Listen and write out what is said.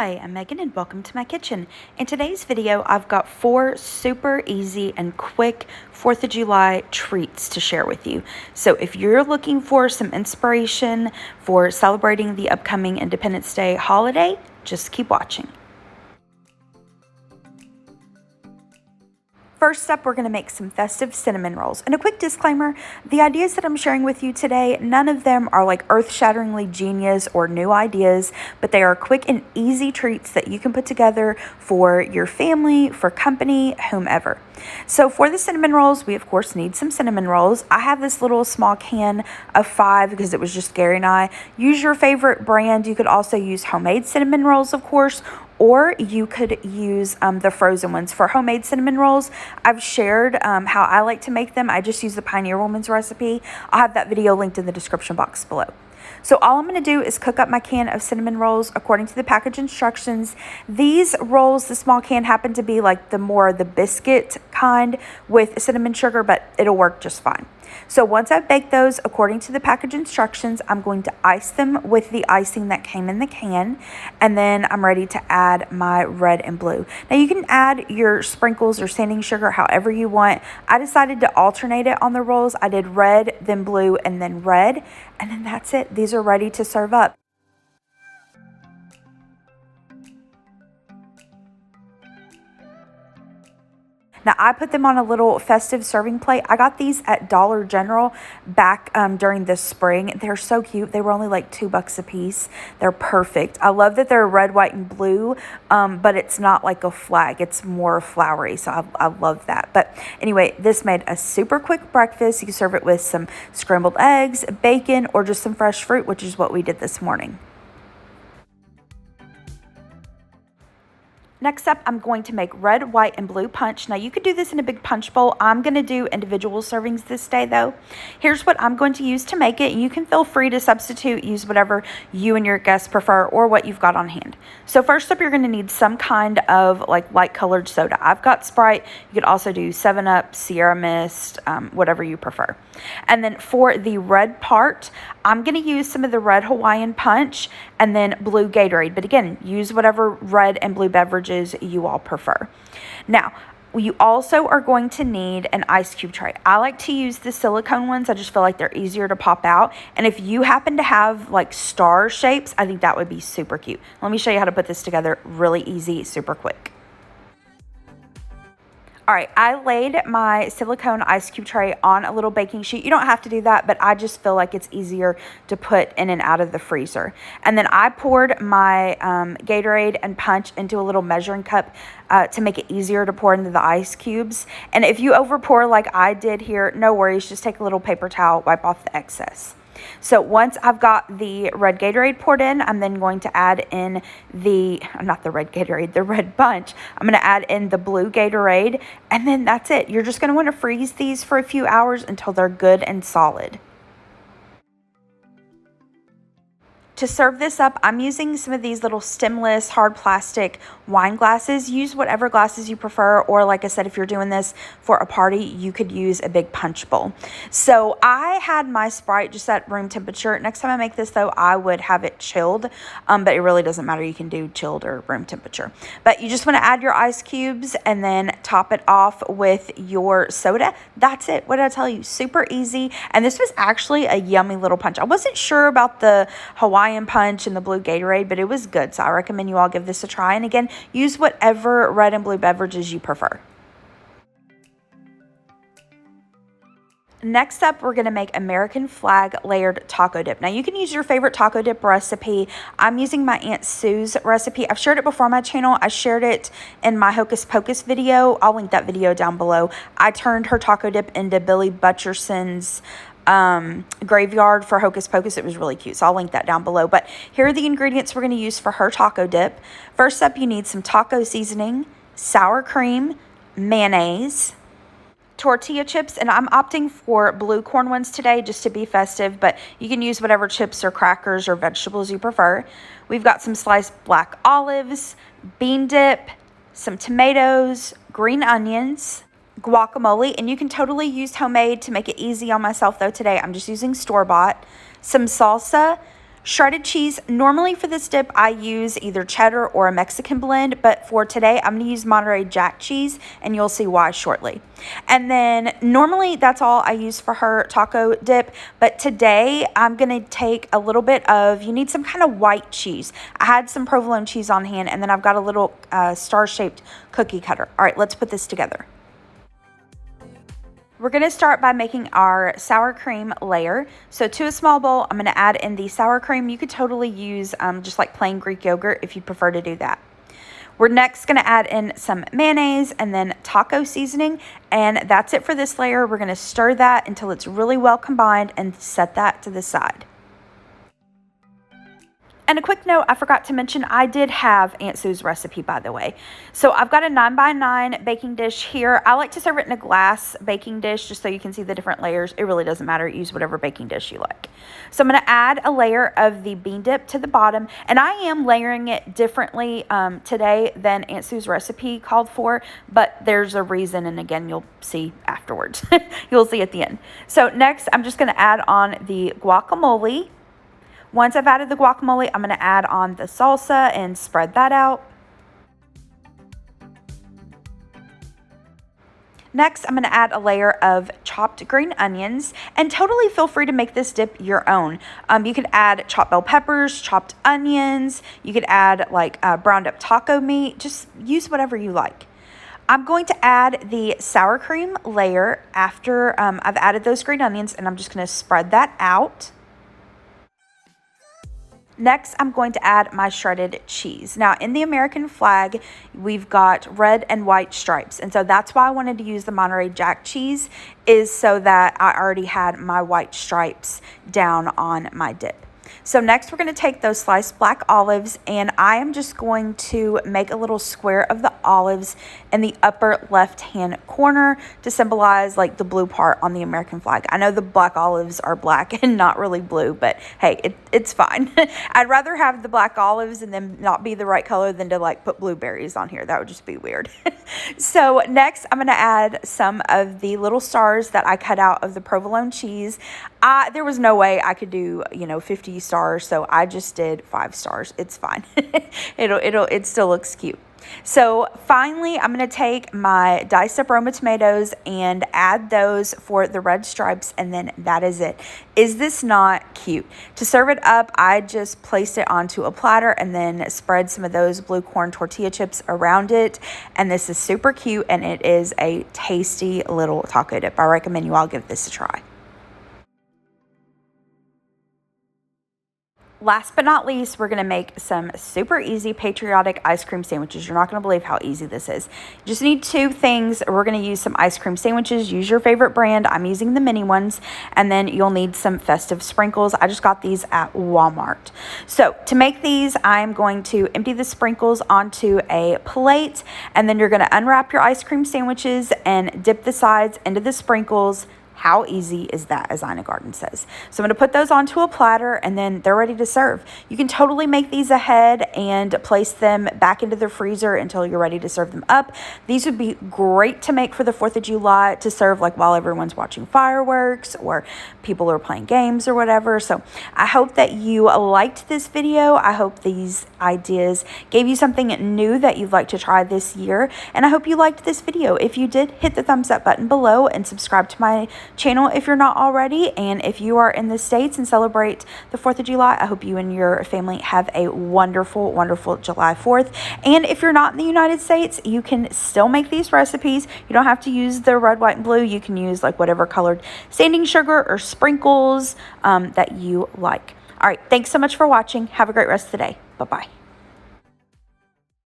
Hi, I'm Megan and welcome to my kitchen. In today's video, I've got 4 super easy and quick 4th of July treats to share with you. So if you're looking for some inspiration for celebrating the upcoming Independence Day holiday, just keep watching. First up, we're going to make some festive cinnamon rolls. And a quick disclaimer, the ideas that I'm sharing with you today, none of them are like earth-shatteringly genius or new ideas, but they are quick and easy treats that you can put together for your family, for company, whomever. So for the cinnamon rolls, we of course need some cinnamon rolls. I have this little small can of 5 because it was just Gary and I. Use your favorite brand. You could also use homemade cinnamon rolls, of course, or you could use the frozen ones. For homemade cinnamon rolls, I've shared how I like to make them. I just use the Pioneer Woman's recipe. I'll have that video linked in the description box below. So all I'm going to do is cook up my can of cinnamon rolls according to the package instructions. These rolls, the small can, happen to be like the biscuit kind with cinnamon sugar, but it'll work just fine. So once I've baked those according to the package instructions, I'm going to ice them with the icing that came in the can, and then I'm ready to add my red and blue. Now you can add your sprinkles or sanding sugar however you want. I decided to alternate it on the rolls. I did red, then blue, and then red, and then that's it. These are ready to serve up. Now, I put them on a little festive serving plate. I got these at Dollar General back during the spring. They're so cute. They were only like $2 a piece. They're perfect. I love that they're red, white, and blue, but it's not like a flag. It's more flowery, so I love that. But anyway, this made a super quick breakfast. You can serve it with some scrambled eggs, bacon, or just some fresh fruit, which is what we did this morning. Next up, I'm going to make red, white, and blue punch. Now, you could do this in a big punch bowl. I'm going to do individual servings this day, though. Here's what I'm going to use to make it. You can feel free to substitute, use whatever you and your guests prefer or what you've got on hand. So first up, you're going to need some kind of like light-colored soda. I've got Sprite. You could also do 7-Up, Sierra Mist, whatever you prefer. And then for the red part, I'm going to use some of the red Hawaiian punch and then blue Gatorade. But again, use whatever red and blue beverages you all prefer. Now, you also are going to need an ice cube tray. I like to use the silicone ones. I just feel like they're easier to pop out. And if you happen to have like star shapes, I think that would be super cute. Let me show you how to put this together really easy, super quick. All right, I laid my silicone ice cube tray on a little baking sheet. You don't have to do that, but I just feel like it's easier to put in and out of the freezer. And then I poured my Gatorade and punch into a little measuring cup to make it easier to pour into the ice cubes. And if you over pour like I did here, no worries, just take a little paper towel, wipe off the excess. So once I've got the red Gatorade poured in, I'm then going to add in the red punch. I'm going to add in the blue Gatorade, and then that's it. You're just going to want to freeze these for a few hours until they're good and solid. To serve this up, I'm using some of these little stemless hard plastic wine glasses. Use whatever glasses you prefer, or like I said, if you're doing this for a party, you could use a big punch bowl. So I had my Sprite just at room temperature. Next time I make this though, I would have it chilled, but it really doesn't matter. You can do chilled or room temperature. But you just want to add your ice cubes and then top it off with your soda. That's it. What did I tell you? Super easy. And this was actually a yummy little punch. I wasn't sure about the Hawaiian punch and the blue Gatorade, but it was good, so I recommend you all give this a try. And again, use whatever red and blue beverages you prefer. Next up, we're going to make American flag layered taco dip. Now, you can use your favorite taco dip recipe. I'm using my Aunt Sue's recipe. I've shared it before on my channel. I shared it in my Hocus Pocus video. I'll link that video down below. I turned her taco dip into Billy Butcherson's graveyard for Hocus Pocus. It was really cute, so I'll link that down below. But here are the ingredients we're going to use for her taco dip. First up, you need some taco seasoning, sour cream, mayonnaise, tortilla chips, and I'm opting for blue corn ones today just to be festive, but you can use whatever chips or crackers or vegetables you prefer. We've got some sliced black olives, bean dip, some tomatoes, green onions, guacamole, and you can totally use homemade to make it easy on myself though today. I'm just using store-bought, some salsa, Shredded cheese, normally for this dip, I use either cheddar or a Mexican blend, but for today, I'm gonna use Monterey Jack cheese, and you'll see why shortly. And then normally that's all I use for her taco dip, but today I'm gonna take a little bit of, you need some kind of white cheese. I had some provolone cheese on hand, and then I've got a little star-shaped cookie cutter. All right, let's put this together. We're going to start by making our sour cream layer. So to a small bowl, I'm going to add in the sour cream. You could totally use just like plain Greek yogurt if you prefer to do that. We're next going to add in some mayonnaise and then taco seasoning, and that's it for this layer. We're going to stir that until it's really well combined and set that to the side. And a quick note, I forgot to mention, I did have Aunt Sue's recipe, by the way. So I've got a 9x9 baking dish here. I like to serve it in a glass baking dish just so you can see the different layers. It really doesn't matter. Use whatever baking dish you like. So I'm going to add a layer of the bean dip to the bottom. And I am layering it differently today than Aunt Sue's recipe called for. But there's a reason. And again, you'll see afterwards. You'll see at the end. So next, I'm just going to add on the guacamole. Once I've added the guacamole, I'm going to add on the salsa and spread that out. Next, I'm going to add a layer of chopped green onions, and totally feel free to make this dip your own. You could add chopped bell peppers, chopped onions. You could add like browned up taco meat. Just use whatever you like. I'm going to add the sour cream layer after I've added those green onions, and I'm just going to spread that out. Next, I'm going to add my shredded cheese. Now, in the American flag, we've got red and white stripes. And so that's why I wanted to use the Monterey Jack cheese, is so that I already had my white stripes down on my dip. So next, we're going to take those sliced black olives, and I am just going to make a little square of the olives in the upper left-hand corner to symbolize like the blue part on the American flag. I know the black olives are black and not really blue, but hey, it's fine. I'd rather have the black olives and them not be the right color than to like put blueberries on here. That would just be weird. So next, I'm going to add some of the little stars that I cut out of the provolone cheese. There was no way I could do, 50 stars, so I just did 5 stars. It's fine. It still looks cute. So finally, I'm going to take my diced up Roma tomatoes and add those for the red stripes, and then that is it. Is this not cute? To serve it up, I just placed it onto a platter and then spread some of those blue corn tortilla chips around it, and this is super cute, and it is a tasty little taco dip. I recommend you all give this a try. Last but not least, we're going to make some super easy Patriotic ice cream sandwiches. You're not going to believe how easy this is. You just need 2 things. We're going to use some ice cream sandwiches. Use your favorite brand. I'm using the mini ones. And then you'll need some festive sprinkles. I just got these at Walmart. So to make these, I'm going to empty the sprinkles onto a plate. And then you're going to unwrap your ice cream sandwiches and dip the sides into the sprinkles. How easy is that, as Ina Garden says? So I'm going to put those onto a platter, and then they're ready to serve. You can totally make these ahead and place them back into the freezer until you're ready to serve them up. These would be great to make for the 4th of July to serve like while everyone's watching fireworks or people are playing games or whatever. So I hope that you liked this video. I hope these ideas gave you something new that you'd like to try this year. And I hope you liked this video. If you did, hit the thumbs up button below and subscribe to my channel if you're not already. And if you are in the States and celebrate the 4th of July, I hope you and your family have a wonderful, wonderful July 4th. And if you're not in the United States, you can still make these recipes. You don't have to use the red, white, and blue. You can use like whatever colored sanding sugar or sprinkles that you like. All right, thanks so much for watching. Have a great rest of the day. Bye-bye.